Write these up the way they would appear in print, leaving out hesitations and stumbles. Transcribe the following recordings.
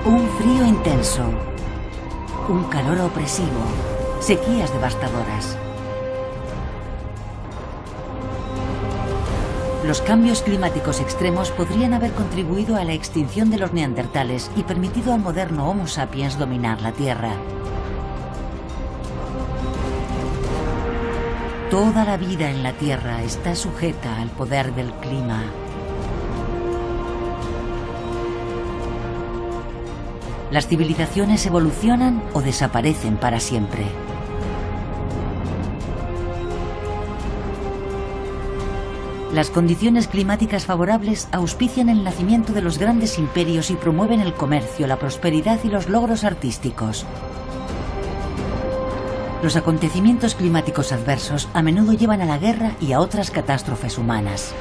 Un frío intenso, un calor opresivo, sequías devastadoras. Los cambios climáticos extremos podrían haber contribuido a la extinción de los neandertales y permitido al moderno Homo sapiens dominar la Tierra. Toda la vida en la Tierra está sujeta al poder del clima. Las civilizaciones evolucionan o desaparecen para siempre. Las condiciones climáticas favorables auspician el nacimiento de los grandes imperios y promueven el comercio, la prosperidad y los logros artísticos. Los acontecimientos climáticos adversos a menudo llevan a la guerra y a otras catástrofes humanas.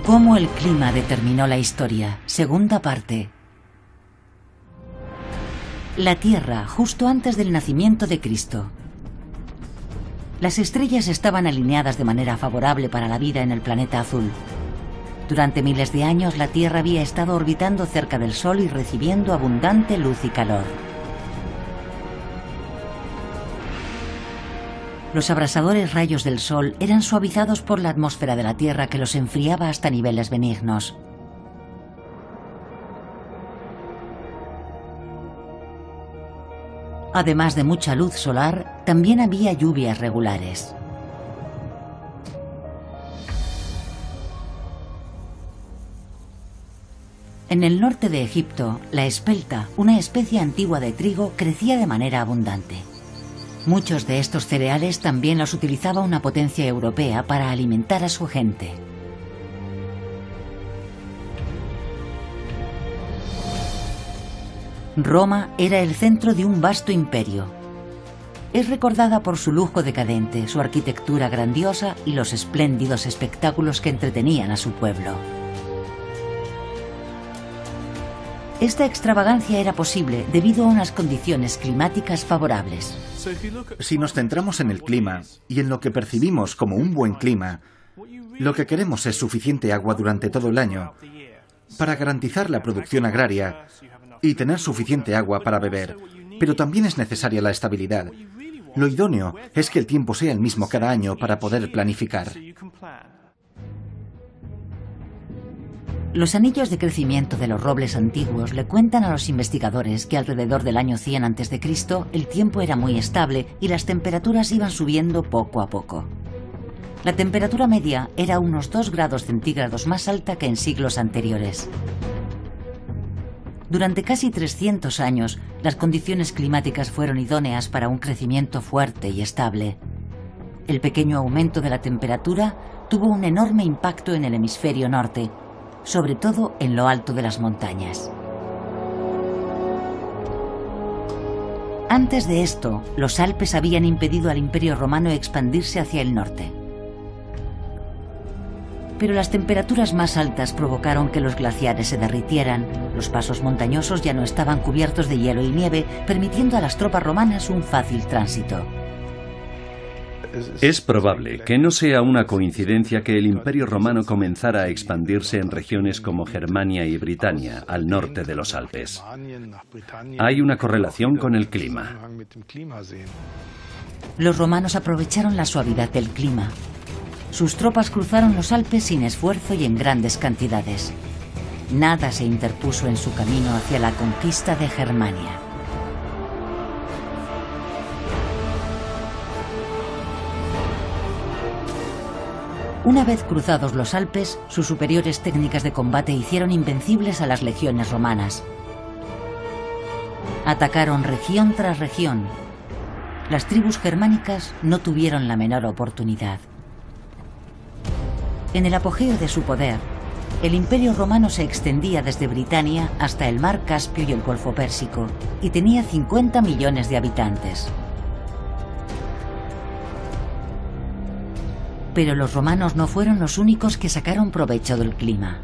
Cómo el clima determinó la historia. Segunda parte. La Tierra, justo antes del nacimiento de Cristo. Las estrellas estaban alineadas de manera favorable para la vida en el planeta azul. Durante miles de años la Tierra había estado orbitando cerca del Sol y recibiendo abundante luz y calor. Los abrasadores rayos del Sol eran suavizados por la atmósfera de la Tierra que los enfriaba hasta niveles benignos. Además de mucha luz solar, también había lluvias regulares. En el norte de Egipto, la espelta, una especie antigua de trigo, crecía de manera abundante. Muchos de estos cereales también los utilizaba una potencia europea para alimentar a su gente. Roma era el centro de un vasto imperio. Es recordada por su lujo decadente, su arquitectura grandiosa y los espléndidos espectáculos que entretenían a su pueblo. Esta extravagancia era posible debido a unas condiciones climáticas favorables. Si nos centramos en el clima y en lo que percibimos como un buen clima, lo que queremos es suficiente agua durante todo el año para garantizar la producción agraria y tener suficiente agua para beber, pero también es necesaria la estabilidad. Lo idóneo es que el tiempo sea el mismo cada año para poder planificar. Los anillos de crecimiento de los robles antiguos le cuentan a los investigadores que alrededor del año 100 a.C. el tiempo era muy estable y las temperaturas iban subiendo poco a poco. La temperatura media era unos 2 grados centígrados más alta que en siglos anteriores. Durante casi 300 años, las condiciones climáticas fueron idóneas para un crecimiento fuerte y estable. El pequeño aumento de la temperatura tuvo un enorme impacto en el hemisferio norte, sobre todo en lo alto de las montañas. Antes de esto, los Alpes habían impedido al Imperio Romano expandirse hacia el norte. Pero las temperaturas más altas provocaron que los glaciares se derritieran, los pasos montañosos ya no estaban cubiertos de hielo y nieve, permitiendo a las tropas romanas un fácil tránsito. Es probable que no sea una coincidencia que el Imperio Romano comenzara a expandirse en regiones como Germania y Britania, al norte de los Alpes. Hay una correlación con el clima. Los romanos aprovecharon la suavidad del clima. Sus tropas cruzaron los Alpes sin esfuerzo y en grandes cantidades. Nada se interpuso en su camino hacia la conquista de Germania. Una vez cruzados los Alpes, sus superiores técnicas de combate hicieron invencibles a las legiones romanas. Atacaron región tras región. Las tribus germánicas no tuvieron la menor oportunidad. En el apogeo de su poder, el Imperio Romano se extendía desde Britania hasta el mar Caspio y el Golfo Pérsico, y tenía 50 millones de habitantes. Pero los romanos no fueron los únicos que sacaron provecho del clima.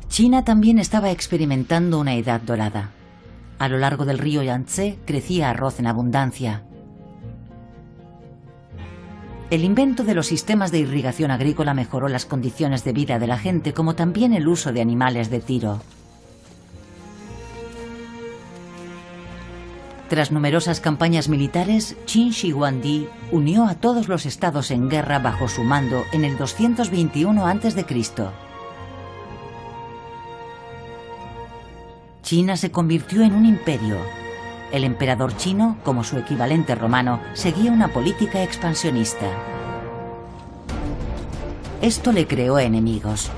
China también estaba experimentando una edad dorada. A lo largo del río Yangtze crecía arroz en abundancia. El invento de los sistemas de irrigación agrícola mejoró las condiciones de vida de la gente, como también el uso de animales de tiro. Tras numerosas campañas militares, Qin Shi Huangdi unió a todos los estados en guerra bajo su mando en el 221 a.C. China se convirtió en un imperio. El emperador chino, como su equivalente romano, seguía una política expansionista. Esto le creó enemigos.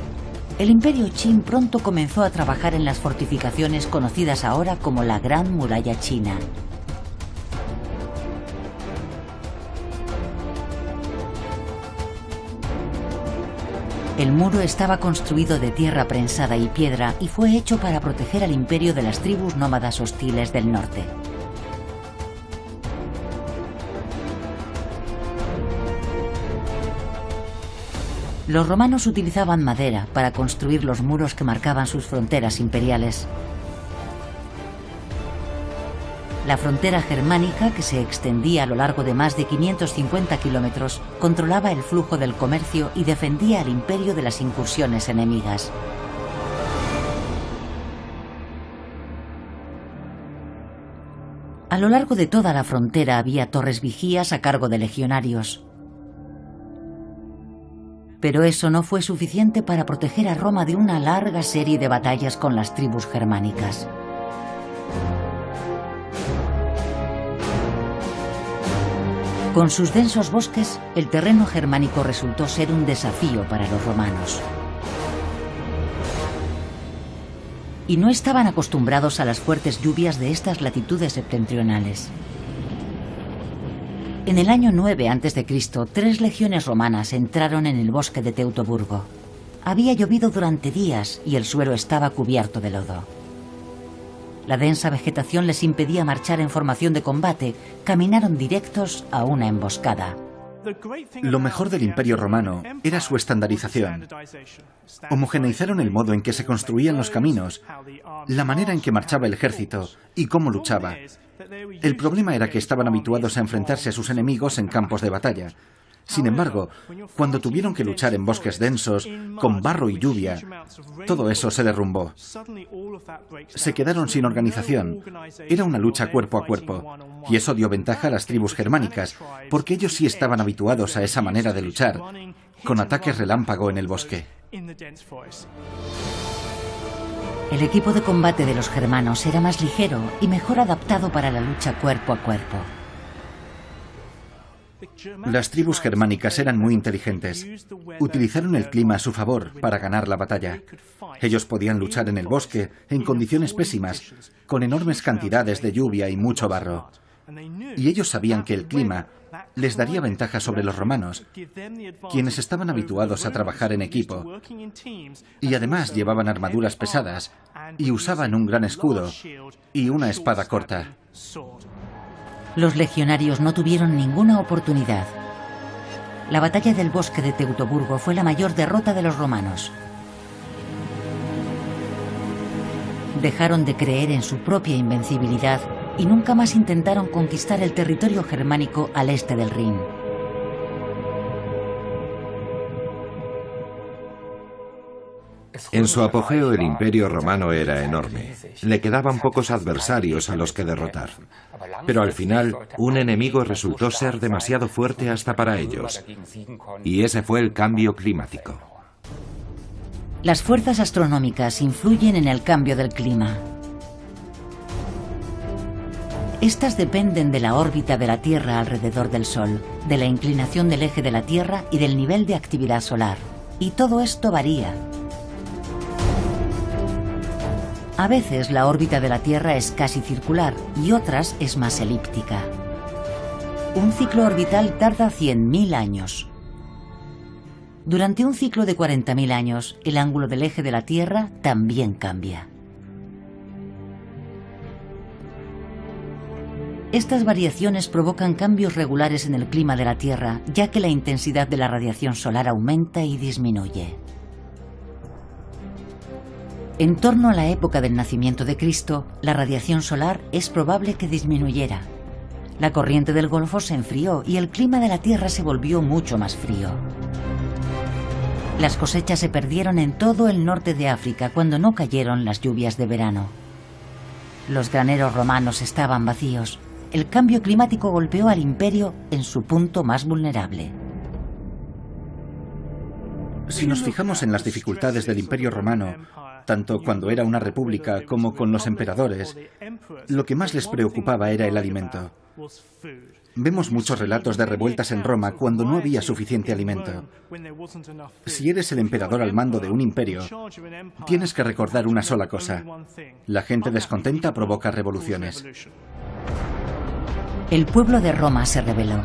El imperio Qin pronto comenzó a trabajar en las fortificaciones conocidas ahora como la Gran Muralla China. El muro estaba construido de tierra prensada y piedra y fue hecho para proteger al imperio de las tribus nómadas hostiles del norte. Los romanos utilizaban madera para construir los muros que marcaban sus fronteras imperiales. La frontera germánica, que se extendía a lo largo de más de 550 kilómetros, controlaba el flujo del comercio y defendía al imperio de las incursiones enemigas. A lo largo de toda la frontera había torres vigías a cargo de legionarios. Pero eso no fue suficiente para proteger a Roma de una larga serie de batallas con las tribus germánicas. Con sus densos bosques, el terreno germánico resultó ser un desafío para los romanos. Y no estaban acostumbrados a las fuertes lluvias de estas latitudes septentrionales. En el año 9 a.C., 3 legiones romanas entraron en el bosque de Teutoburgo. Había llovido durante días y el suelo estaba cubierto de lodo. La densa vegetación les impedía marchar en formación de combate. Caminaron directos a una emboscada. Lo mejor del Imperio Romano era su estandarización. Homogeneizaron el modo en que se construían los caminos, la manera en que marchaba el ejército y cómo luchaba. El problema era que estaban habituados a enfrentarse a sus enemigos en campos de batalla. Sin embargo, cuando tuvieron que luchar en bosques densos, con barro y lluvia, todo eso se derrumbó. Se quedaron sin organización. Era una lucha cuerpo a cuerpo, y eso dio ventaja a las tribus germánicas, porque ellos sí estaban habituados a esa manera de luchar, con ataques relámpago en el bosque. El equipo de combate de los germanos era más ligero y mejor adaptado para la lucha cuerpo a cuerpo. Las tribus germánicas eran muy inteligentes. Utilizaron el clima a su favor para ganar la batalla. Ellos podían luchar en el bosque, en condiciones pésimas, con enormes cantidades de lluvia y mucho barro. Y ellos sabían que el clima les daría ventaja sobre los romanos, quienes estaban habituados a trabajar en equipo. Y además llevaban armaduras pesadas y usaban un gran escudo y una espada corta. Los legionarios no tuvieron ninguna oportunidad. La batalla del bosque de Teutoburgo fue la mayor derrota de los romanos. Dejaron de creer en su propia invencibilidad y nunca más intentaron conquistar el territorio germánico al este del Rin. En su apogeo el Imperio Romano era enorme. Le quedaban pocos adversarios a los que derrotar. Pero al final, un enemigo resultó ser demasiado fuerte hasta para ellos. Y ese fue el cambio climático. Las fuerzas astronómicas influyen en el cambio del clima. Estas dependen de la órbita de la Tierra alrededor del Sol, de la inclinación del eje de la Tierra y del nivel de actividad solar. Y todo esto varía. A veces la órbita de la Tierra es casi circular y otras es más elíptica. Un ciclo orbital tarda 100.000 años. Durante un ciclo de 40.000 años, el ángulo del eje de la Tierra también cambia. Estas variaciones provocan cambios regulares en el clima de la Tierra, ya que la intensidad de la radiación solar aumenta y disminuye. En torno a la época del nacimiento de Cristo, la radiación solar es probable que disminuyera. La corriente del Golfo se enfrió y el clima de la Tierra se volvió mucho más frío. Las cosechas se perdieron en todo el norte de África cuando no cayeron las lluvias de verano. Los graneros romanos estaban vacíos. El cambio climático golpeó al imperio en su punto más vulnerable. Si nos fijamos en las dificultades del Imperio Romano, tanto cuando era una república como con los emperadores, lo que más les preocupaba era el alimento. Vemos muchos relatos de revueltas en Roma cuando no había suficiente alimento. Si eres el emperador al mando de un imperio, tienes que recordar una sola cosa: la gente descontenta provoca revoluciones. El pueblo de Roma se rebeló.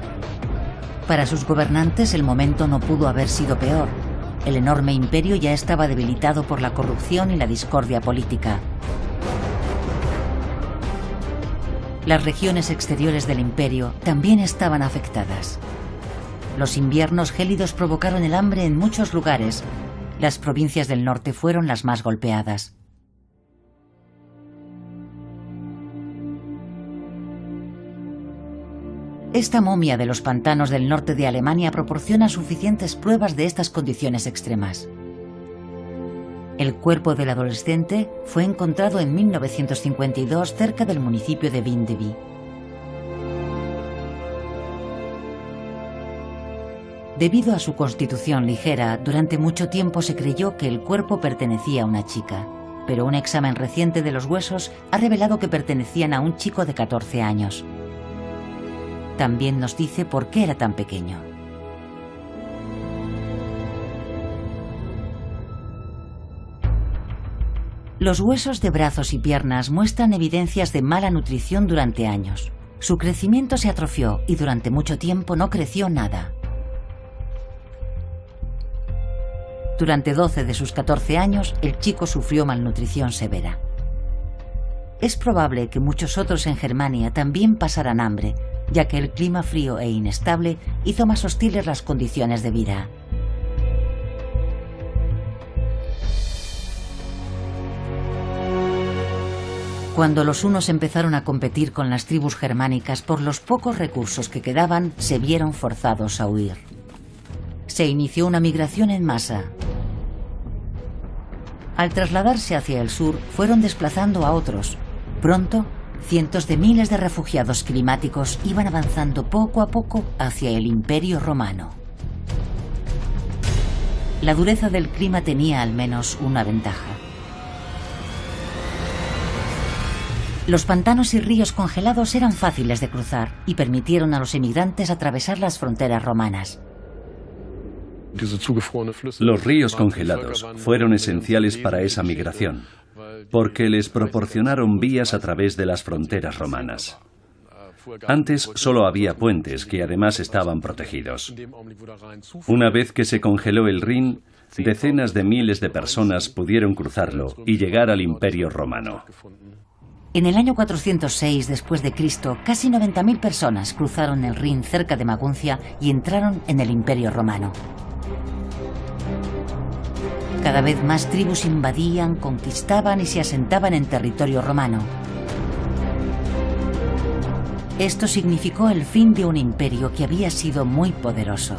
Para sus gobernantes el momento no pudo haber sido peor. El enorme imperio ya estaba debilitado por la corrupción y la discordia política. Las regiones exteriores del imperio también estaban afectadas. Los inviernos gélidos provocaron el hambre en muchos lugares. Las provincias del norte fueron las más golpeadas. Esta momia de los pantanos del norte de Alemania proporciona suficientes pruebas de estas condiciones extremas. El cuerpo del adolescente fue encontrado en 1952 cerca del municipio de Vindeby. Debido a su constitución ligera, durante mucho tiempo se creyó que el cuerpo pertenecía a una chica, pero un examen reciente de los huesos ha revelado que pertenecían a un chico de 14 años. También nos dice por qué era tan pequeño. Los huesos de brazos y piernas muestran evidencias de mala nutrición durante años. Su crecimiento se atrofió y durante mucho tiempo no creció nada. Durante 12 de sus 14 años, el chico sufrió malnutrición severa. Es probable que muchos otros en Germania también pasaran hambre, ya que el clima frío e inestable hizo más hostiles las condiciones de vida. Cuando los hunos empezaron a competir con las tribus germánicas por los pocos recursos que quedaban, se vieron forzados a huir. Se inició una migración en masa. Al trasladarse hacia el sur, fueron desplazando a otros. Pronto, cientos de miles de refugiados climáticos iban avanzando poco a poco hacia el Imperio Romano. La dureza del clima tenía al menos una ventaja. Los pantanos y ríos congelados eran fáciles de cruzar y permitieron a los emigrantes atravesar las fronteras romanas. Los ríos congelados fueron esenciales para esa migración, porque les proporcionaron vías a través de las fronteras romanas. Antes solo había puentes que además estaban protegidos. Una vez que se congeló el Rin, decenas de miles de personas pudieron cruzarlo y llegar al Imperio Romano. En el año 406 después de Cristo, casi 90.000 personas cruzaron el Rin cerca de Maguncia y entraron en el Imperio Romano. Cada vez más tribus invadían, conquistaban y se asentaban en territorio romano. Esto significó el fin de un imperio que había sido muy poderoso.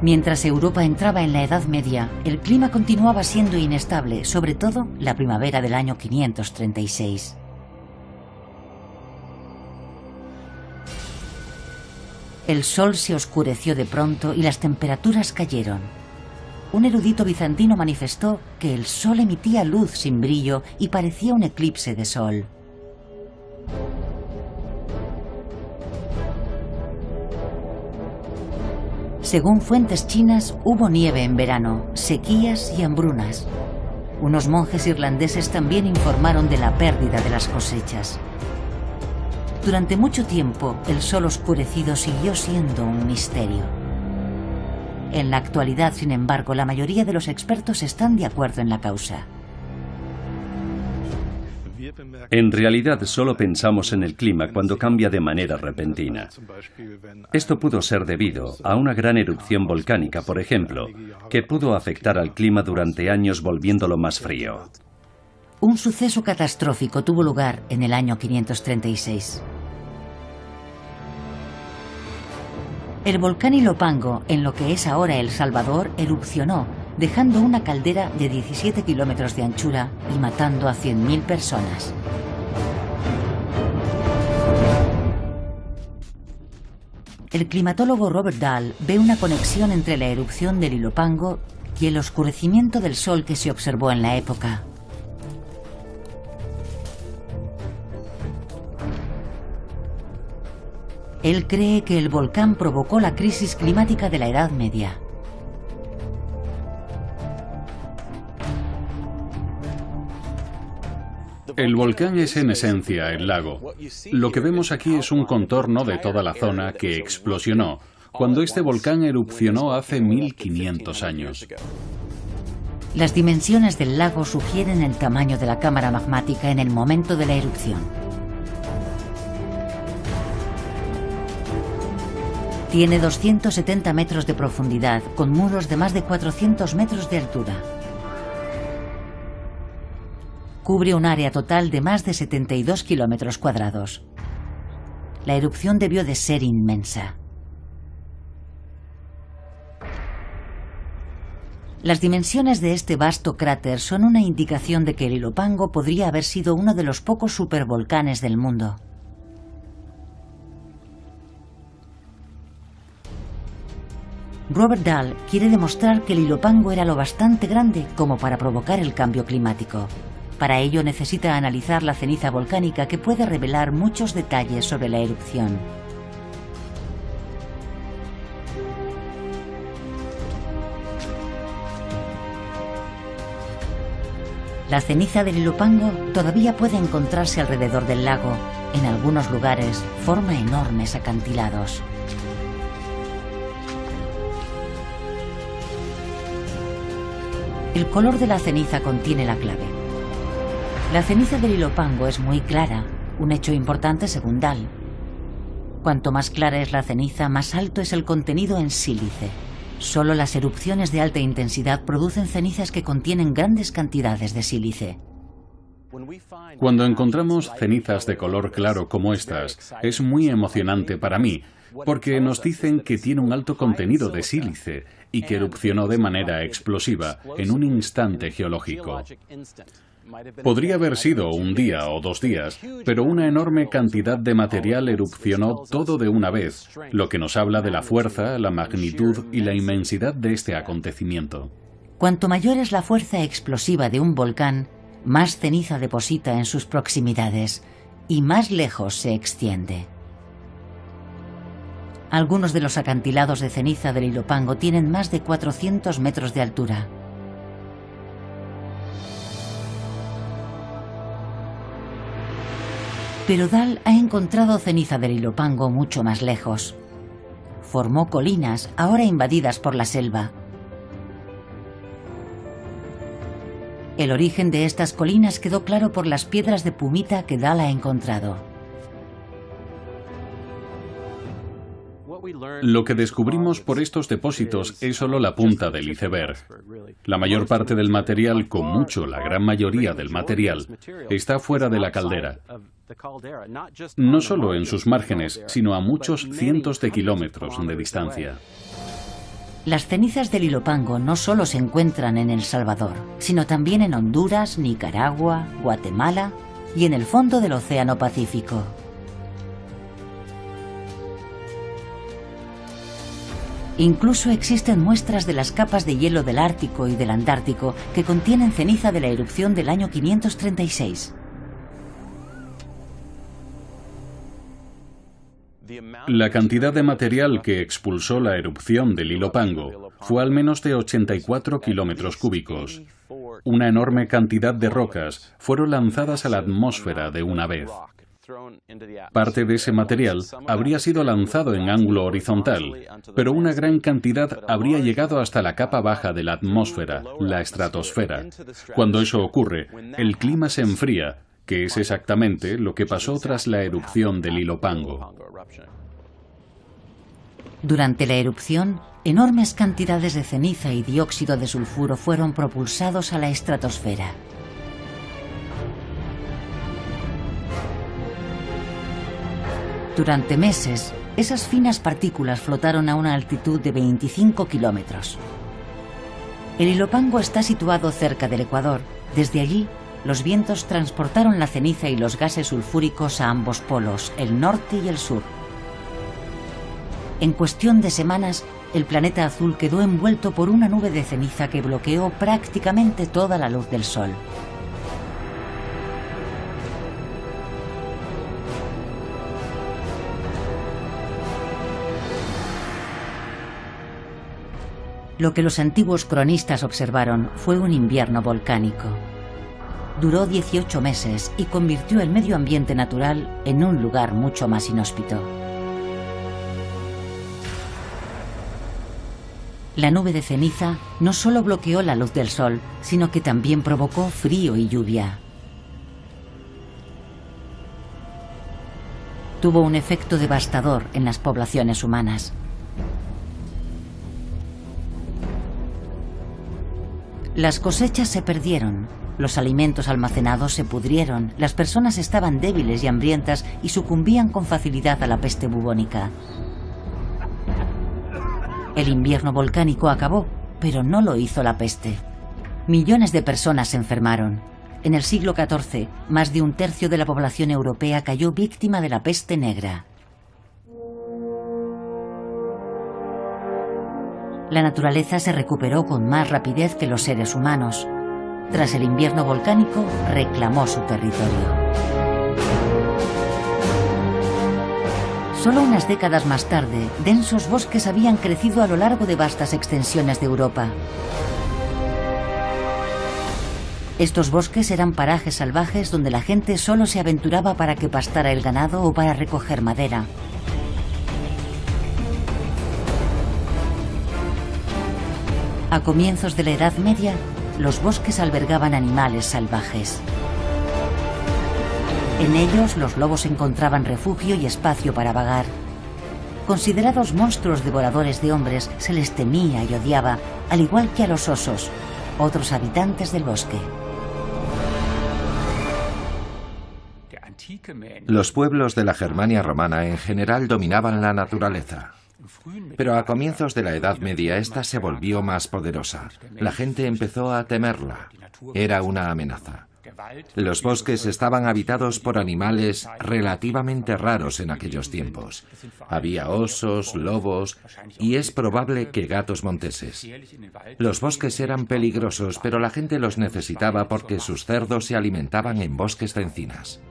Mientras Europa entraba en la Edad Media, el clima continuaba siendo inestable, sobre todo la primavera del año 536. El sol se oscureció de pronto y las temperaturas cayeron. Un erudito bizantino manifestó que el sol emitía luz sin brillo y parecía un eclipse de sol. Según fuentes chinas, hubo nieve en verano, sequías y hambrunas. Unos monjes irlandeses también informaron de la pérdida de las cosechas. Durante mucho tiempo, el sol oscurecido siguió siendo un misterio. En la actualidad, sin embargo, la mayoría de los expertos están de acuerdo en la causa. En realidad solo pensamos en el clima cuando cambia de manera repentina. Esto pudo ser debido a una gran erupción volcánica, por ejemplo, que pudo afectar al clima durante años volviéndolo más frío. Un suceso catastrófico tuvo lugar en el año 536. El volcán Ilopango, en lo que es ahora El Salvador, erupcionó, dejando una caldera de 17 kilómetros de anchura y matando a 100.000 personas. El climatólogo Robert Dahl ve una conexión entre la erupción del Ilopango y el oscurecimiento del sol que se observó en la época. Él cree que el volcán provocó la crisis climática de la Edad Media. El volcán es en esencia el lago. Lo que vemos aquí es un contorno de toda la zona que explosionó cuando este volcán erupcionó hace 1500 años. Las dimensiones del lago sugieren el tamaño de la cámara magmática en el momento de la erupción. Tiene 270 metros de profundidad, con muros de más de 400 metros de altura. Cubre un área total de más de 72 kilómetros cuadrados. La erupción debió de ser inmensa. Las dimensiones de este vasto cráter son una indicación de que el Ilopango podría haber sido uno de los pocos supervolcanes del mundo. Robert Dahl quiere demostrar que el Ilopango era lo bastante grande como para provocar el cambio climático. Para ello necesita analizar la ceniza volcánica que puede revelar muchos detalles sobre la erupción. La ceniza del Ilopango todavía puede encontrarse alrededor del lago. En algunos lugares forma enormes acantilados. El color de la ceniza contiene la clave. La ceniza del Ilopango es muy clara, un hecho importante según Dahl. Cuanto más clara es la ceniza, más alto es el contenido en sílice. Solo las erupciones de alta intensidad producen cenizas que contienen grandes cantidades de sílice. Cuando encontramos cenizas de color claro como estas, es muy emocionante para mí, porque nos dicen que tiene un alto contenido de sílice y que erupcionó de manera explosiva en un instante geológico. Podría haber sido un día o 2 días, pero una enorme cantidad de material erupcionó todo de una vez, lo que nos habla de la fuerza, la magnitud y la inmensidad de este acontecimiento. Cuanto mayor es la fuerza explosiva de un volcán, más ceniza deposita en sus proximidades y más lejos se extiende. Algunos de los acantilados de ceniza del Ilopango tienen más de 400 metros de altura. Pero Dahl ha encontrado ceniza del Ilopango mucho más lejos. Formó colinas, ahora invadidas por la selva. El origen de estas colinas quedó claro por las piedras de pumita que Dahl ha encontrado. Lo que descubrimos por estos depósitos es solo la punta del iceberg. La mayor parte del material, con mucho la gran mayoría del material, está fuera de la caldera. No solo en sus márgenes, sino a muchos cientos de kilómetros de distancia. Las cenizas del Ilopango no solo se encuentran en El Salvador, sino también en Honduras, Nicaragua, Guatemala y en el fondo del Océano Pacífico. Incluso existen muestras de las capas de hielo del Ártico y del Antártico que contienen ceniza de la erupción del año 536. La cantidad de material que expulsó la erupción del Ilopango fue al menos de 84 kilómetros cúbicos. Una enorme cantidad de rocas fueron lanzadas a la atmósfera de una vez. Parte de ese material habría sido lanzado en ángulo horizontal, pero una gran cantidad habría llegado hasta la capa baja de la atmósfera, la estratosfera. Cuando eso ocurre, el clima se enfría que es exactamente lo que pasó tras la erupción del Ilopango. Durante la erupción, enormes cantidades de ceniza y dióxido de sulfuro fueron propulsados a la estratosfera. Durante meses, esas finas partículas flotaron a una altitud de 25 kilómetros. El Ilopango está situado cerca del Ecuador. Desde allí, los vientos transportaron la ceniza y los gases sulfúricos a ambos polos, el norte y el sur. En cuestión de semanas, el planeta azul quedó envuelto por una nube de ceniza que bloqueó prácticamente toda la luz del sol. Lo que los antiguos cronistas observaron fue un invierno volcánico. Duró 18 meses y convirtió el medio ambiente natural en un lugar mucho más inhóspito. La nube de ceniza no solo bloqueó la luz del sol, sino que también provocó frío y lluvia. Tuvo un efecto devastador en las poblaciones humanas. Las cosechas se perdieron, los alimentos almacenados se pudrieron, las personas estaban débiles y hambrientas y sucumbían con facilidad a la peste bubónica. El invierno volcánico acabó, pero no lo hizo la peste. Millones de personas se enfermaron. En el siglo XIV, más de un tercio de la población europea cayó víctima de la peste negra. La naturaleza se recuperó con más rapidez que los seres humanos. Tras el invierno volcánico, reclamó su territorio. Solo unas décadas más tarde, densos bosques habían crecido a lo largo de vastas extensiones de Europa. Estos bosques eran parajes salvajes donde la gente solo se aventuraba para que pastara el ganado o para recoger madera. A comienzos de la Edad Media, los bosques albergaban animales salvajes. En ellos, los lobos encontraban refugio y espacio para vagar. Considerados monstruos devoradores de hombres, se les temía y odiaba, al igual que a los osos, otros habitantes del bosque. Los pueblos de la Germania romana en general dominaban la naturaleza. Pero a comienzos de la Edad Media esta se volvió más poderosa. La gente empezó a temerla. Era una amenaza. Los bosques estaban habitados por animales relativamente raros en aquellos tiempos. Había osos, lobos y es probable que gatos monteses. Los bosques eran peligrosos, pero la gente los necesitaba porque sus cerdos se alimentaban en bosques de encinas.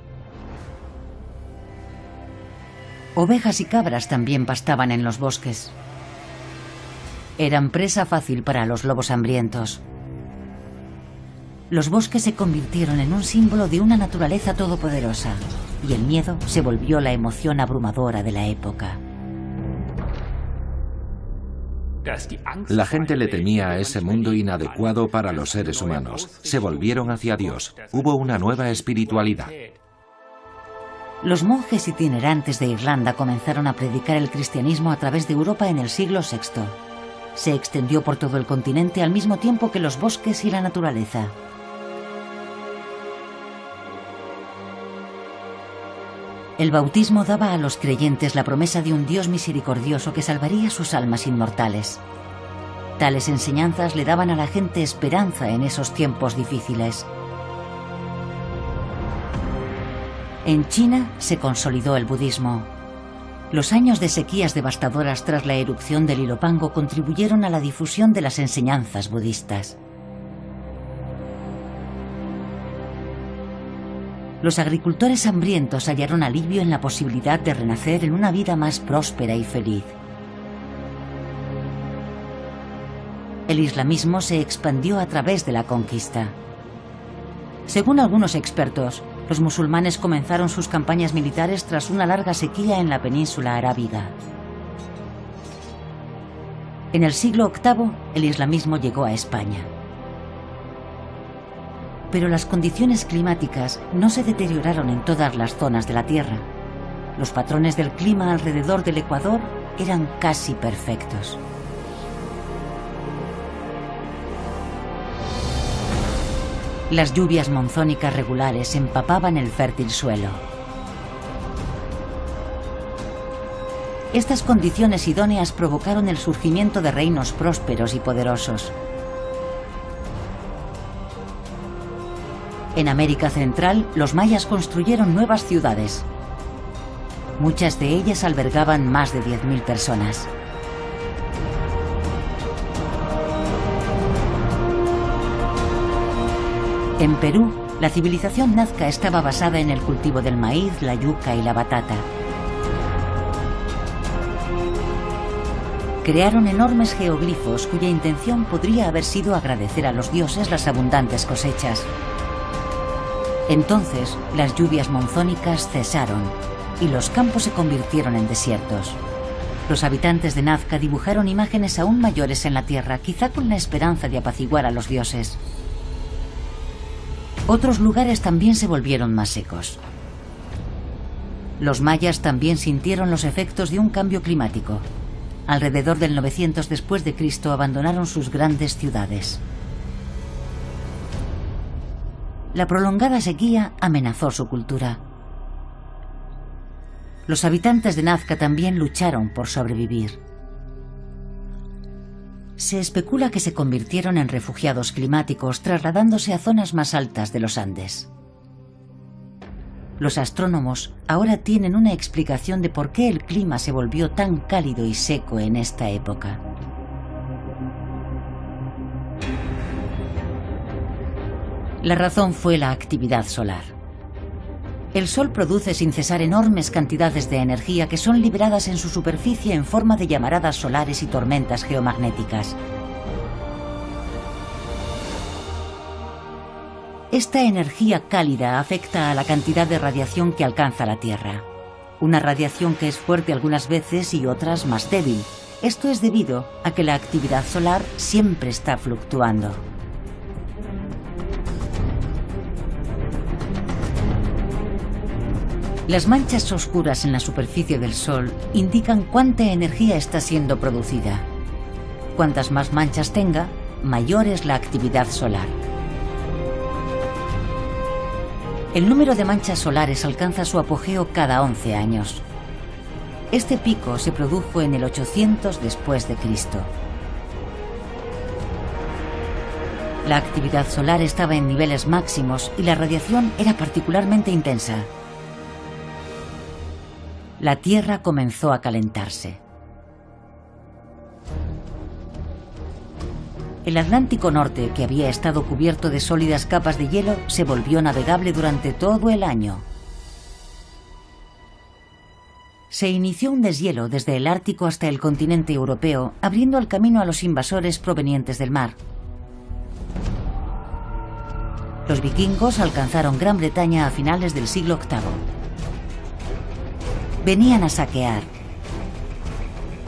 Ovejas y cabras también pastaban en los bosques. Eran presa fácil para los lobos hambrientos. Los bosques se convirtieron en un símbolo de una naturaleza todopoderosa, y el miedo se volvió la emoción abrumadora de la época. La gente le temía a ese mundo inadecuado para los seres humanos. Se volvieron hacia Dios. Hubo una nueva espiritualidad. Los monjes itinerantes de Irlanda comenzaron a predicar el cristianismo a través de Europa en el siglo VI. Se extendió por todo el continente al mismo tiempo que los bosques y la naturaleza. El bautismo daba a los creyentes la promesa de un Dios misericordioso que salvaría sus almas inmortales. Tales enseñanzas le daban a la gente esperanza en esos tiempos difíciles. En China se consolidó el budismo. Los años de sequías devastadoras tras la erupción del Ilopango contribuyeron a la difusión de las enseñanzas budistas. Los agricultores hambrientos hallaron alivio en la posibilidad de renacer en una vida más próspera y feliz. El islamismo se expandió a través de la conquista. Según algunos expertos, los musulmanes comenzaron sus campañas militares tras una larga sequía en la península arábiga. En el siglo VIII, el islamismo llegó a España. Pero las condiciones climáticas no se deterioraron en todas las zonas de la Tierra. Los patrones del clima alrededor del Ecuador eran casi perfectos. Las lluvias monzónicas regulares empapaban el fértil suelo. Estas condiciones idóneas provocaron el surgimiento de reinos prósperos y poderosos. En América Central, los mayas construyeron nuevas ciudades. Muchas de ellas albergaban más de 10.000 personas. En Perú, la civilización nazca estaba basada en el cultivo del maíz, la yuca y la batata. Crearon enormes geoglifos cuya intención podría haber sido agradecer a los dioses las abundantes cosechas. Entonces, las lluvias monzónicas cesaron y los campos se convirtieron en desiertos. Los habitantes de Nazca dibujaron imágenes aún mayores en la tierra, quizá con la esperanza de apaciguar a los dioses. Otros lugares también se volvieron más secos. Los mayas también sintieron los efectos de un cambio climático. Alrededor del 900 después de Cristo abandonaron sus grandes ciudades. La prolongada sequía amenazó su cultura. Los habitantes de Nazca también lucharon por sobrevivir. Se especula que se convirtieron en refugiados climáticos trasladándose a zonas más altas de los Andes. Los astrónomos ahora tienen una explicación de por qué el clima se volvió tan cálido y seco en esta época. La razón fue la actividad solar. El Sol produce sin cesar enormes cantidades de energía que son liberadas en su superficie en forma de llamaradas solares y tormentas geomagnéticas. Esta energía cálida afecta a la cantidad de radiación que alcanza la Tierra. Una radiación que es fuerte algunas veces y otras más débil. Esto es debido a que la actividad solar siempre está fluctuando. Las manchas oscuras en la superficie del Sol indican cuánta energía está siendo producida. Cuantas más manchas tenga, mayor es la actividad solar. El número de manchas solares alcanza su apogeo cada 11 años. Este pico se produjo en el 800 después de Cristo. La actividad solar estaba en niveles máximos y la radiación era particularmente intensa. La Tierra comenzó a calentarse. El Atlántico Norte, que había estado cubierto de sólidas capas de hielo, se volvió navegable durante todo el año. Se inició un deshielo desde el Ártico hasta el continente europeo, abriendo el camino a los invasores provenientes del mar. Los vikingos alcanzaron Gran Bretaña a finales del siglo VIII. Venían a saquear.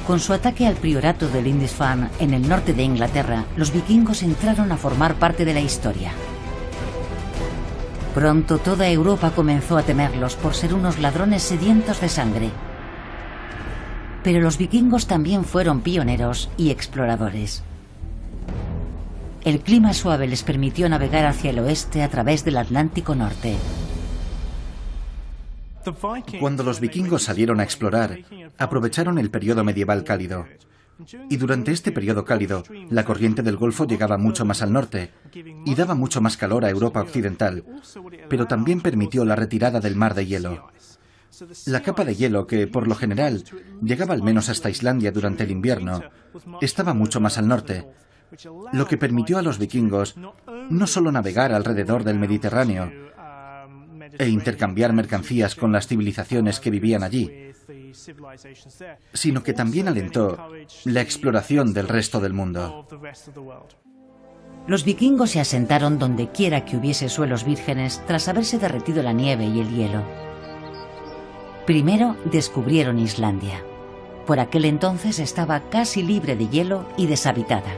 Con su ataque al priorato de Lindisfarne en el norte de Inglaterra, los vikingos entraron a formar parte de la historia. Pronto toda Europa comenzó a temerlos por ser unos ladrones sedientos de sangre. Pero los vikingos también fueron pioneros y exploradores. El clima suave les permitió navegar hacia el oeste a través del Atlántico Norte. Cuando los vikingos salieron a explorar, aprovecharon el periodo medieval cálido. Y durante este periodo cálido, la corriente del Golfo llegaba mucho más al norte y daba mucho más calor a Europa occidental, pero también permitió la retirada del mar de hielo. La capa de hielo, que por lo general llegaba al menos hasta Islandia durante el invierno, estaba mucho más al norte, lo que permitió a los vikingos no solo navegar alrededor del Mediterráneo e intercambiar mercancías con las civilizaciones que vivían allí, sino que también alentó la exploración del resto del mundo. Los vikingos se asentaron donde quiera que hubiese suelos vírgenes tras haberse derretido la nieve y el hielo. Primero descubrieron Islandia. Por aquel entonces estaba casi libre de hielo y deshabitada.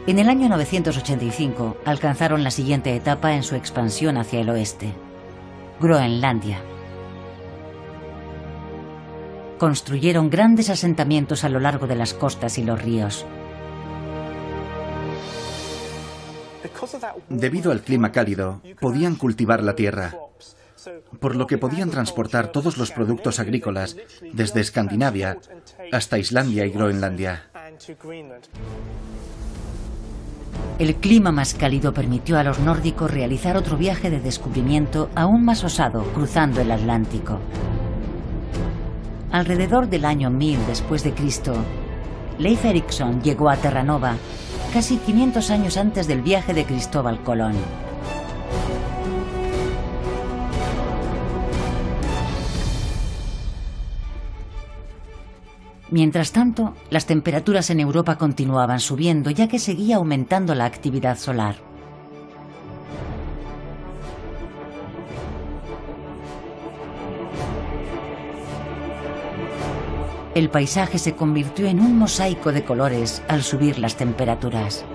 En el año 985 alcanzaron la siguiente etapa en su expansión hacia el oeste: Groenlandia. Construyeron grandes asentamientos a lo largo de las costas y los ríos. Debido al clima cálido, podían cultivar la tierra, por lo que podían transportar todos los productos agrícolas desde Escandinavia hasta Islandia y Groenlandia. El clima más cálido permitió a los nórdicos realizar otro viaje de descubrimiento aún más osado, cruzando el Atlántico. Alrededor del año 1000 después de Cristo, Leif Erikson llegó a Terranova, casi 500 años antes del viaje de Cristóbal Colón. Mientras tanto, las temperaturas en Europa continuaban subiendo, ya que seguía aumentando la actividad solar. El paisaje se convirtió en un mosaico de colores al subir las temperaturas.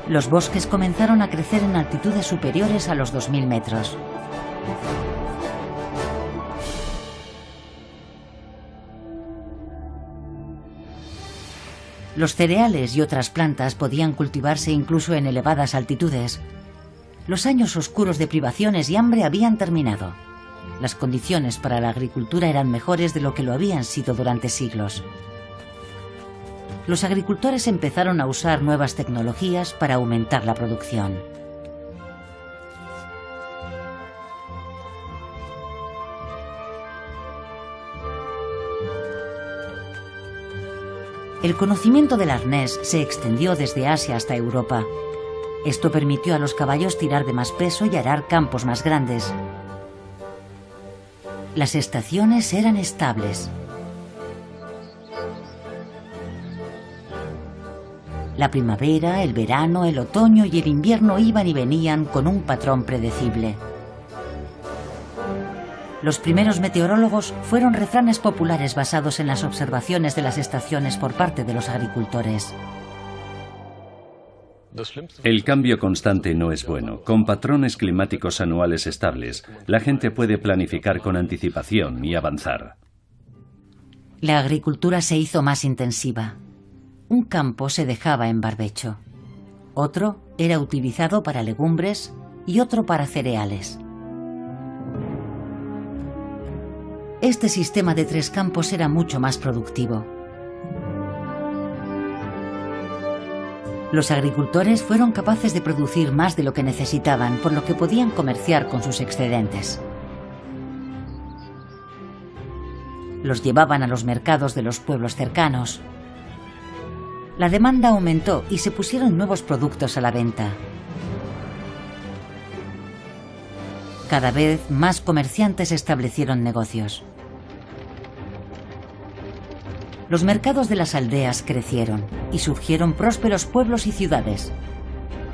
Los bosques comenzaron a crecer en altitudes superiores a los 2000 metros. Los cereales y otras plantas podían cultivarse incluso en elevadas altitudes. Los años oscuros de privaciones y hambre habían terminado. Las condiciones para la agricultura eran mejores de lo que lo habían sido durante siglos. Los agricultores empezaron a usar nuevas tecnologías para aumentar la producción. El conocimiento del arnés se extendió desde Asia hasta Europa. Esto permitió a los caballos tirar de más peso y arar campos más grandes. Las estaciones eran estables. La primavera, el verano, el otoño y el invierno iban y venían con un patrón predecible. Los primeros meteorólogos fueron refranes populares basados en las observaciones de las estaciones por parte de los agricultores. El cambio constante no es bueno. Con patrones climáticos anuales estables, la gente puede planificar con anticipación y avanzar. La agricultura se hizo más intensiva. Un campo se dejaba en barbecho. Otro era utilizado para legumbres y otro para cereales. Este sistema de 3 campos era mucho más productivo. Los agricultores fueron capaces de producir más de lo que necesitaban, por lo que podían comerciar con sus excedentes. Los llevaban a los mercados de los pueblos cercanos. La demanda aumentó y se pusieron nuevos productos a la venta. Cada vez más comerciantes establecieron negocios. Los mercados de las aldeas crecieron y surgieron prósperos pueblos y ciudades.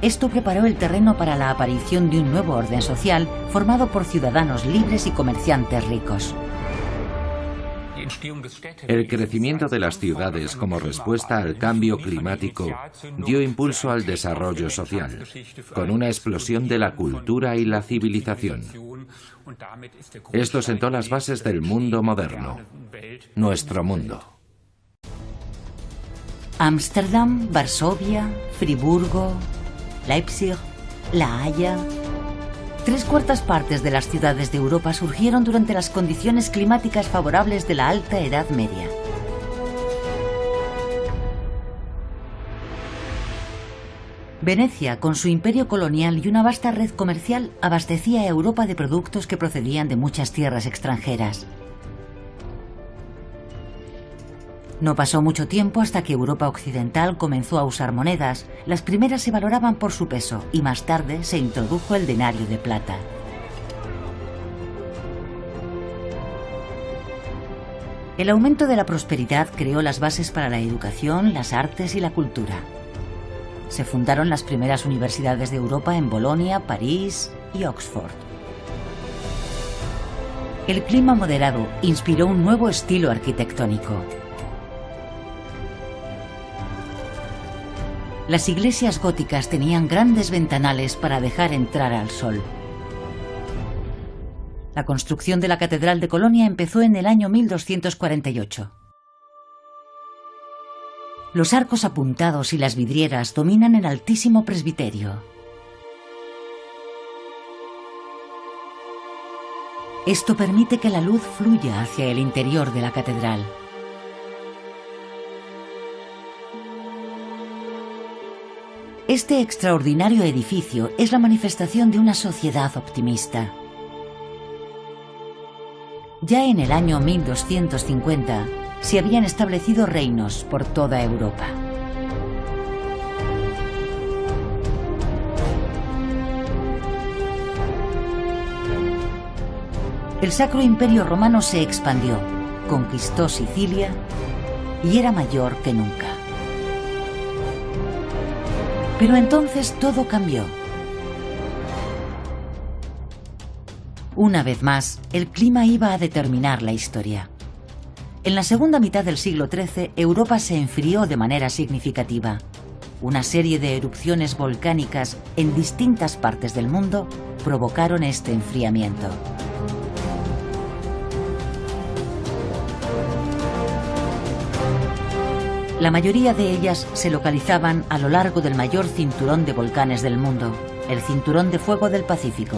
Esto preparó el terreno para la aparición de un nuevo orden social formado por ciudadanos libres y comerciantes ricos. El crecimiento de las ciudades como respuesta al cambio climático dio impulso al desarrollo social, con una explosión de la cultura y la civilización. Esto sentó las bases del mundo moderno, nuestro mundo. Ámsterdam, Varsovia, Friburgo, Leipzig, La Haya. 3/4 partes de las ciudades de Europa surgieron durante las condiciones climáticas favorables de la Alta Edad Media. Venecia, con su imperio colonial y una vasta red comercial, abastecía a Europa de productos que procedían de muchas tierras extranjeras. No pasó mucho tiempo hasta que Europa occidental comenzó a usar monedas. Las primeras se valoraban por su peso y más tarde se introdujo el denario de plata. El aumento de la prosperidad creó las bases para la educación, las artes y la cultura. Se fundaron las primeras universidades de Europa en Bolonia, París y Oxford. El clima moderado inspiró un nuevo estilo arquitectónico. Las iglesias góticas tenían grandes ventanales para dejar entrar al sol. La construcción de la Catedral de Colonia empezó en el año 1248. Los arcos apuntados y las vidrieras dominan el altísimo presbiterio. Esto permite que la luz fluya hacia el interior de la catedral. Este extraordinario edificio es la manifestación de una sociedad optimista. Ya en el año 1250 se habían establecido reinos por toda Europa. El Sacro Imperio Romano se expandió, conquistó Sicilia y era mayor que nunca. Pero entonces todo cambió. Una vez más, el clima iba a determinar la historia. En la segunda mitad del siglo XIII, Europa se enfrió de manera significativa. Una serie de erupciones volcánicas en distintas partes del mundo provocaron este enfriamiento. La mayoría de ellas se localizaban a lo largo del mayor cinturón de volcanes del mundo, el Cinturón de Fuego del Pacífico.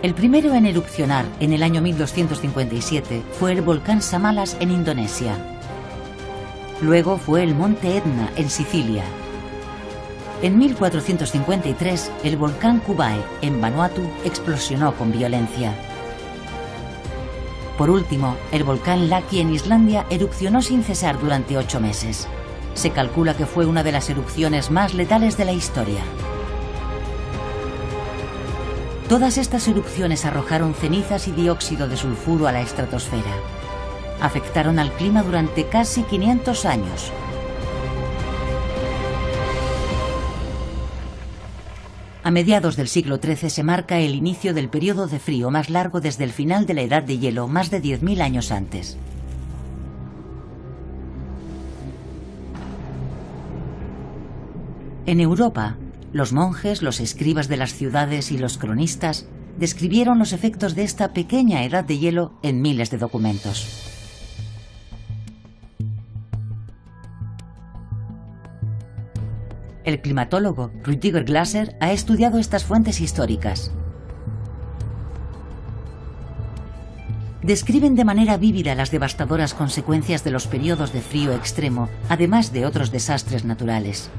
El primero en erupcionar en el año 1257 fue el volcán Samalas en Indonesia. Luego fue el monte Etna en Sicilia. En 1453, el volcán Kubae en Vanuatu explosionó con violencia. Por último, el volcán Laki en Islandia erupcionó sin cesar durante 8 meses. Se calcula que fue una de las erupciones más letales de la historia. Todas estas erupciones arrojaron cenizas y dióxido de sulfuro a la estratosfera. Afectaron al clima durante casi 500 años. A mediados del siglo XIII se marca el inicio del periodo de frío más largo desde el final de la Edad de Hielo, más de 10.000 años antes. En Europa, los monjes, los escribas de las ciudades y los cronistas describieron los efectos de esta pequeña edad de hielo en miles de documentos. El climatólogo Rüdiger Glaser ha estudiado estas fuentes históricas. Describen de manera vívida las devastadoras consecuencias de los periodos de frío extremo, además de otros desastres naturales.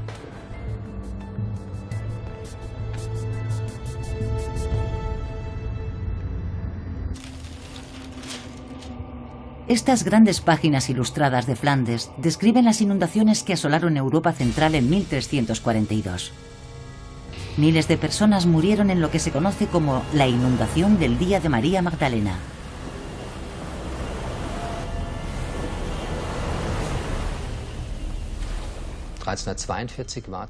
Estas grandes páginas ilustradas de Flandes describen las inundaciones que asolaron Europa central en 1342. Miles de personas murieron en lo que se conoce como la inundación del Día de María Magdalena.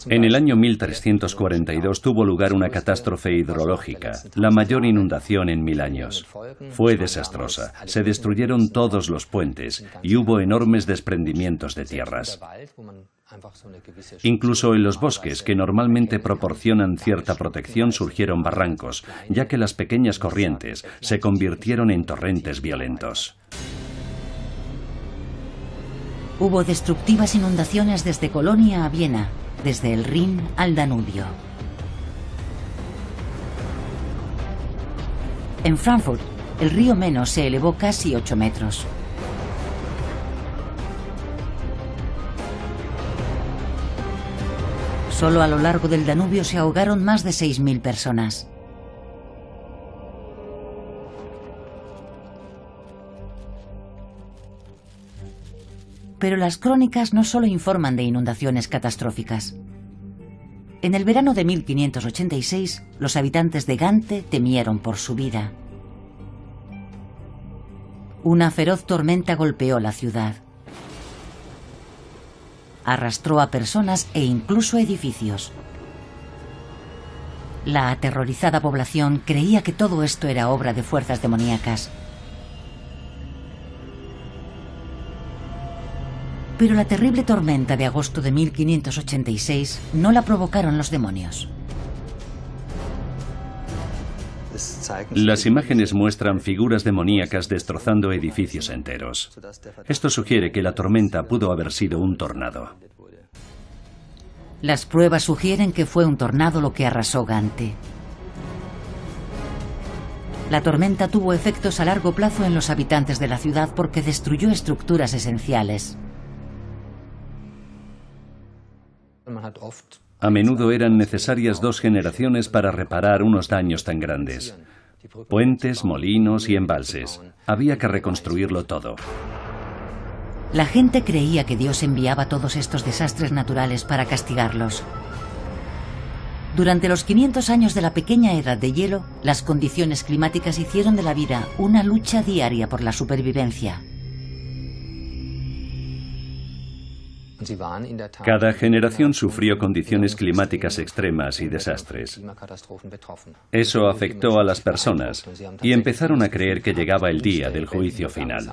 En el año 1342 tuvo lugar una catástrofe hidrológica, la mayor inundación en 1000 años. Fue desastrosa, se destruyeron todos los puentes y hubo enormes desprendimientos de tierras. Incluso en los bosques, que normalmente proporcionan cierta protección, surgieron barrancos, ya que las pequeñas corrientes se convirtieron en torrentes violentos. Hubo destructivas inundaciones desde Colonia a Viena, desde el Rin al Danubio. En Frankfurt, el río Meno se elevó casi 8 metros. Solo a lo largo del Danubio se ahogaron más de 6.000 personas. Pero las crónicas no solo informan de inundaciones catastróficas. En el verano de 1586, los habitantes de Gante temieron por su vida. Una feroz tormenta golpeó la ciudad. Arrastró a personas e incluso edificios. La aterrorizada población creía que todo esto era obra de fuerzas demoníacas. Pero la terrible tormenta de agosto de 1586 no la provocaron los demonios. Las imágenes muestran figuras demoníacas destrozando edificios enteros. Esto sugiere que la tormenta pudo haber sido un tornado. Las pruebas sugieren que fue un tornado lo que arrasó Gante. La tormenta tuvo efectos a largo plazo en los habitantes de la ciudad porque destruyó estructuras esenciales. A menudo eran necesarias 2 generaciones para reparar unos daños tan grandes. Puentes, molinos y embalses. Había que reconstruirlo todo. La gente creía que Dios enviaba todos estos desastres naturales para castigarlos. Durante los 500 años de la pequeña edad de hielo, las condiciones climáticas hicieron de la vida una lucha diaria por la supervivencia. Cada generación sufrió condiciones climáticas extremas y desastres. Eso afectó a las personas y empezaron a creer que llegaba el día del juicio final.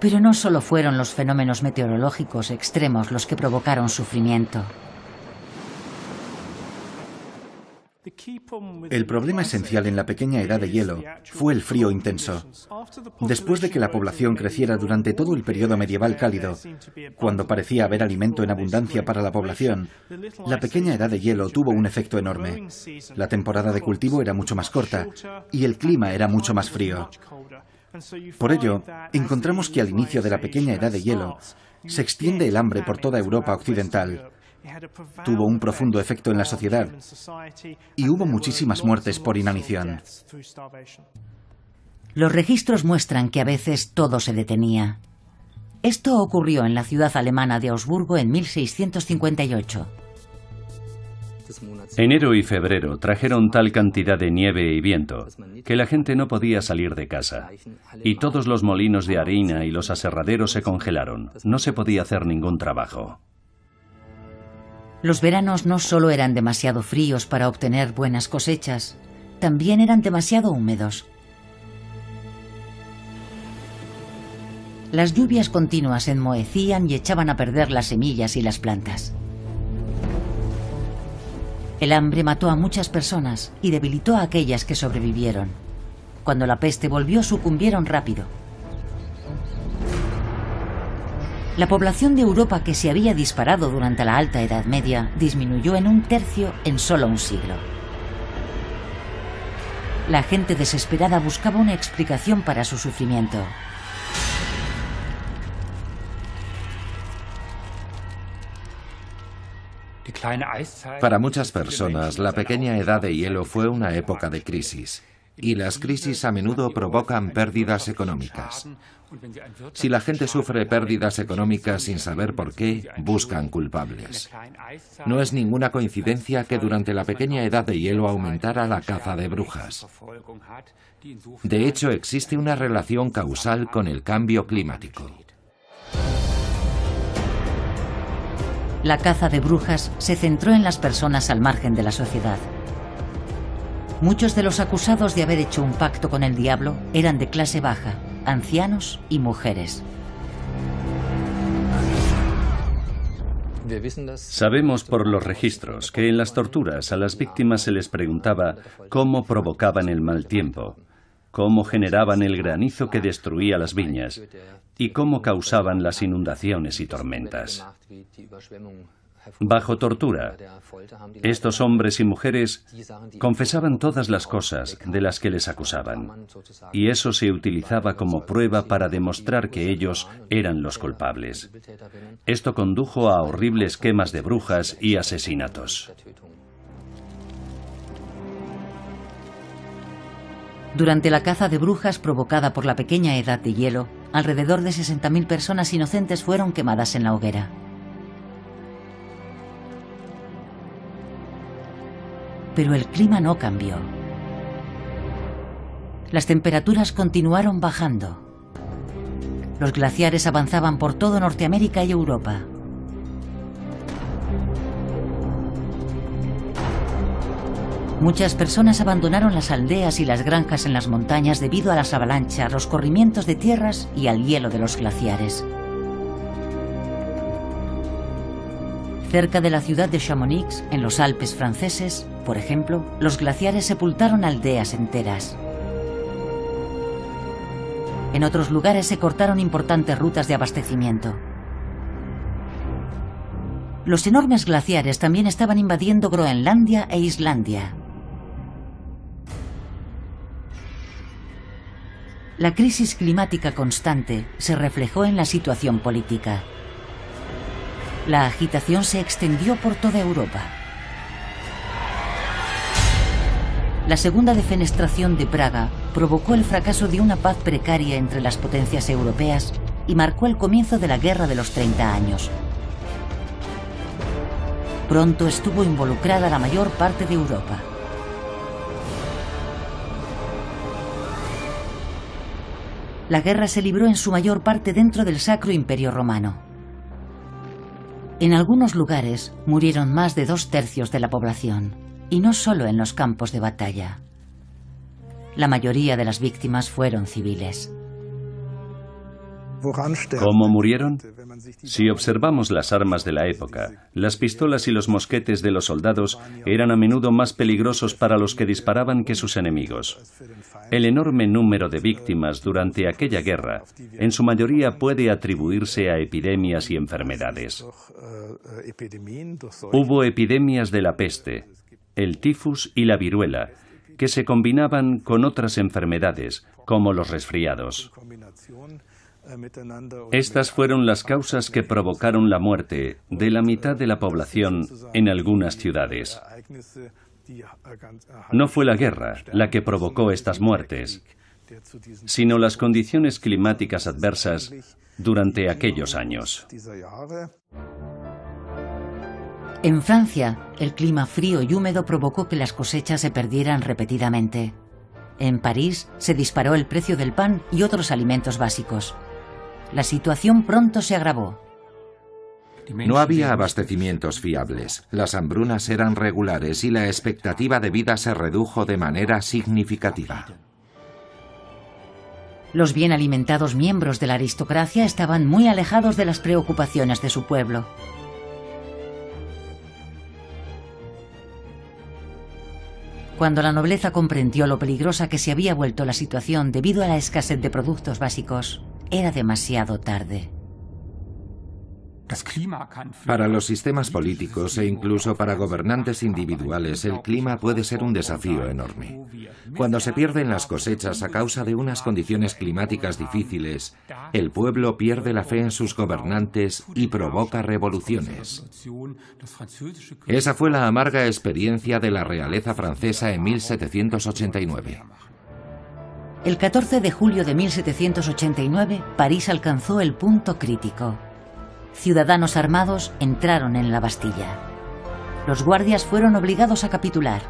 Pero no solo fueron los fenómenos meteorológicos extremos los que provocaron sufrimiento. El problema esencial en la pequeña edad de hielo fue el frío intenso. Después de que la población creciera durante todo el periodo medieval cálido, cuando parecía haber alimento en abundancia para la población, la pequeña edad de hielo tuvo un efecto enorme. La temporada de cultivo era mucho más corta y el clima era mucho más frío. Por ello, encontramos que al inicio de la pequeña edad de hielo se extiende el hambre por toda Europa occidental. Tuvo un profundo efecto en la sociedad y hubo muchísimas muertes por inanición. Los registros muestran que a veces todo se detenía. Esto ocurrió en la ciudad alemana de Augsburgo en 1658. Enero y febrero trajeron tal cantidad de nieve y viento que la gente no podía salir de casa. Y todos los molinos de harina y los aserraderos se congelaron. No se podía hacer ningún trabajo. Los veranos no solo eran demasiado fríos para obtener buenas cosechas, también eran demasiado húmedos. Las lluvias continuas enmohecían y echaban a perder las semillas y las plantas. El hambre mató a muchas personas y debilitó a aquellas que sobrevivieron. Cuando la peste volvió, sucumbieron rápido. La población de Europa, que se había disparado durante la Alta Edad Media, disminuyó en 1/3 en solo un siglo. La gente desesperada buscaba una explicación para su sufrimiento. Para muchas personas, la pequeña edad de hielo fue una época de crisis. Y las crisis a menudo provocan pérdidas económicas. Si la gente sufre pérdidas económicas sin saber por qué, buscan culpables. No es ninguna coincidencia que durante la pequeña edad de hielo aumentara la caza de brujas. De hecho, existe una relación causal con el cambio climático. La caza de brujas se centró en las personas al margen de la sociedad. Muchos de los acusados de haber hecho un pacto con el diablo eran de clase baja, ancianos y mujeres. Sabemos por los registros que en las torturas a las víctimas se les preguntaba cómo provocaban el mal tiempo, cómo generaban el granizo que destruía las viñas y cómo causaban las inundaciones y tormentas. Bajo tortura, estos hombres y mujeres confesaban todas las cosas de las que les acusaban, y eso se utilizaba como prueba para demostrar que ellos eran los culpables. Esto condujo a horribles quemas de brujas y asesinatos. Durante la caza de brujas provocada por la pequeña edad de hielo, alrededor de 60.000 personas inocentes fueron quemadas en la hoguera. Pero el clima no cambió. Las temperaturas continuaron bajando. Los glaciares avanzaban por todo Norteamérica y Europa. Muchas personas abandonaron las aldeas y las granjas en las montañas debido a las avalanchas, los corrimientos de tierras y al hielo de los glaciares. Cerca de la ciudad de Chamonix, en los Alpes franceses, por ejemplo, los glaciares sepultaron aldeas enteras. En otros lugares se cortaron importantes rutas de abastecimiento. Los enormes glaciares también estaban invadiendo Groenlandia e Islandia. La crisis climática constante se reflejó en la situación política. La agitación se extendió por toda Europa. La segunda defenestración de Praga provocó el fracaso de una paz precaria entre las potencias europeas y marcó el comienzo de la Guerra de los 30 años. Pronto estuvo involucrada la mayor parte de Europa. La guerra se libró en su mayor parte dentro del Sacro Imperio Romano. En algunos lugares murieron más de 2/3 de la población, y no solo en los campos de batalla. La mayoría de las víctimas fueron civiles. ¿Cómo murieron? Si observamos las armas de la época, las pistolas y los mosquetes de los soldados eran a menudo más peligrosos para los que disparaban que sus enemigos. El enorme número de víctimas durante aquella guerra, en su mayoría puede atribuirse a epidemias y enfermedades. Hubo epidemias de la peste, el tifus y la viruela, que se combinaban con otras enfermedades, como los resfriados. Estas fueron las causas que provocaron la muerte de la mitad de la población en algunas ciudades. No fue la guerra la que provocó estas muertes, sino las condiciones climáticas adversas durante aquellos años. En Francia, el clima frío y húmedo provocó que las cosechas se perdieran repetidamente. En París se disparó el precio del pan y otros alimentos básicos. La situación pronto se agravó. No había abastecimientos fiables, las hambrunas eran regulares y la expectativa de vida se redujo de manera significativa. Los bien alimentados miembros de la aristocracia estaban muy alejados de las preocupaciones de su pueblo. Cuando la nobleza comprendió lo peligrosa que se había vuelto la situación debido a la escasez de productos básicos, era demasiado tarde. Para los sistemas políticos e incluso para gobernantes individuales, el clima puede ser un desafío enorme. Cuando se pierden las cosechas a causa de unas condiciones climáticas difíciles, el pueblo pierde la fe en sus gobernantes y provoca revoluciones. Esa fue la amarga experiencia de la realeza francesa en 1789. El 14 de julio de 1789, París alcanzó el punto crítico. Ciudadanos armados entraron en la Bastilla. Los guardias fueron obligados a capitular.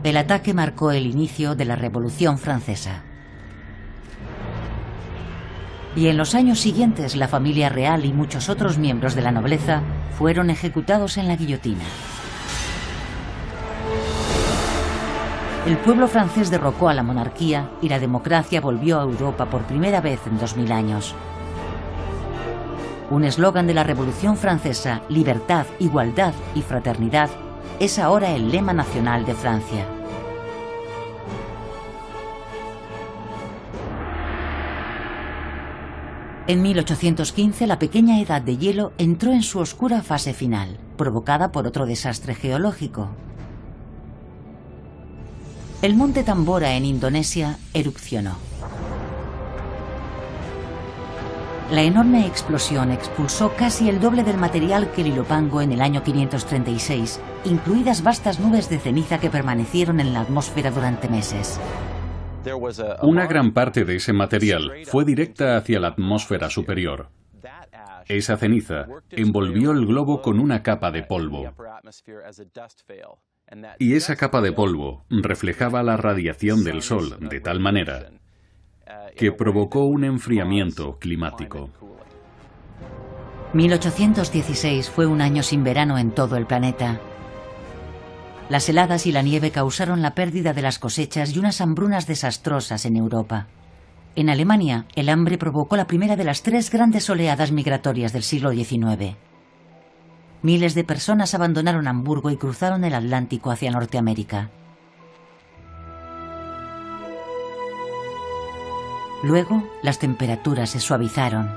El ataque marcó el inicio de la Revolución Francesa. Y en los años siguientes, la familia real y muchos otros miembros de la nobleza fueron ejecutados en la guillotina. El pueblo francés derrocó a la monarquía y la democracia volvió a Europa por primera vez en 2000 años. Un eslogan de la Revolución Francesa, libertad, igualdad y fraternidad, es ahora el lema nacional de Francia. En 1815, la pequeña edad de hielo entró en su oscura fase final, provocada por otro desastre geológico. El monte Tambora en Indonesia erupcionó. La enorme explosión expulsó casi el doble del material que el Ilopango en el año 536, incluidas vastas nubes de ceniza que permanecieron en la atmósfera durante meses. Una gran parte de ese material fue directa hacia la atmósfera superior. Esa ceniza envolvió el globo con una capa de polvo. Y esa capa de polvo reflejaba la radiación del Sol de tal manera que provocó un enfriamiento climático. 1816 fue un año sin verano en todo el planeta. Las heladas y la nieve causaron la pérdida de las cosechas y unas hambrunas desastrosas en Europa. En Alemania, el hambre provocó la primera de las 3 grandes oleadas migratorias del siglo XIX. Miles de personas abandonaron Hamburgo y cruzaron el Atlántico hacia Norteamérica. Luego, las temperaturas se suavizaron.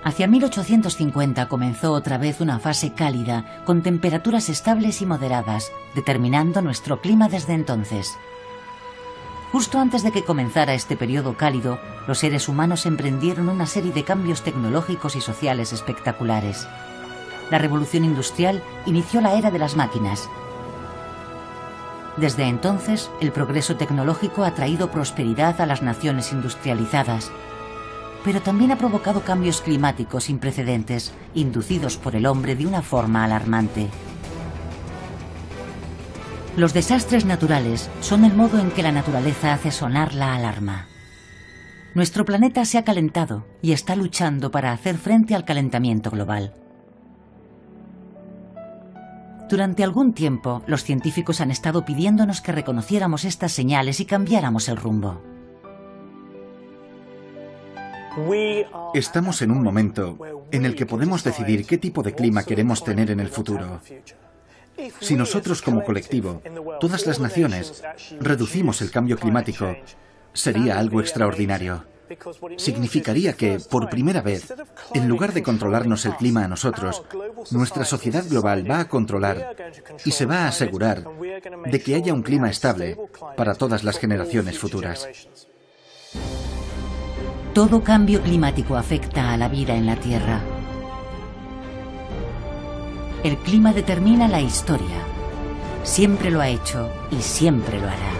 Hacia 1850 comenzó otra vez una fase cálida, con temperaturas estables y moderadas, determinando nuestro clima desde entonces. Justo antes de que comenzara este periodo cálido, los seres humanos emprendieron una serie de cambios tecnológicos y sociales espectaculares. La revolución industrial inició la era de las máquinas. Desde entonces, el progreso tecnológico ha traído prosperidad a las naciones industrializadas, pero también ha provocado cambios climáticos sin precedentes, inducidos por el hombre de una forma alarmante. Los desastres naturales son el modo en que la naturaleza hace sonar la alarma. Nuestro planeta se ha calentado y está luchando para hacer frente al calentamiento global. Durante algún tiempo, los científicos han estado pidiéndonos que reconociéramos estas señales y cambiáramos el rumbo. Estamos en un momento en el que podemos decidir qué tipo de clima queremos tener en el futuro. Si nosotros como colectivo, todas las naciones, reducimos el cambio climático, sería algo extraordinario. Significaría que, por primera vez, en lugar de controlarnos el clima a nosotros, nuestra sociedad global va a controlar y se va a asegurar de que haya un clima estable para todas las generaciones futuras. Todo cambio climático afecta a la vida en la Tierra. El clima determina la historia. Siempre lo ha hecho y siempre lo hará.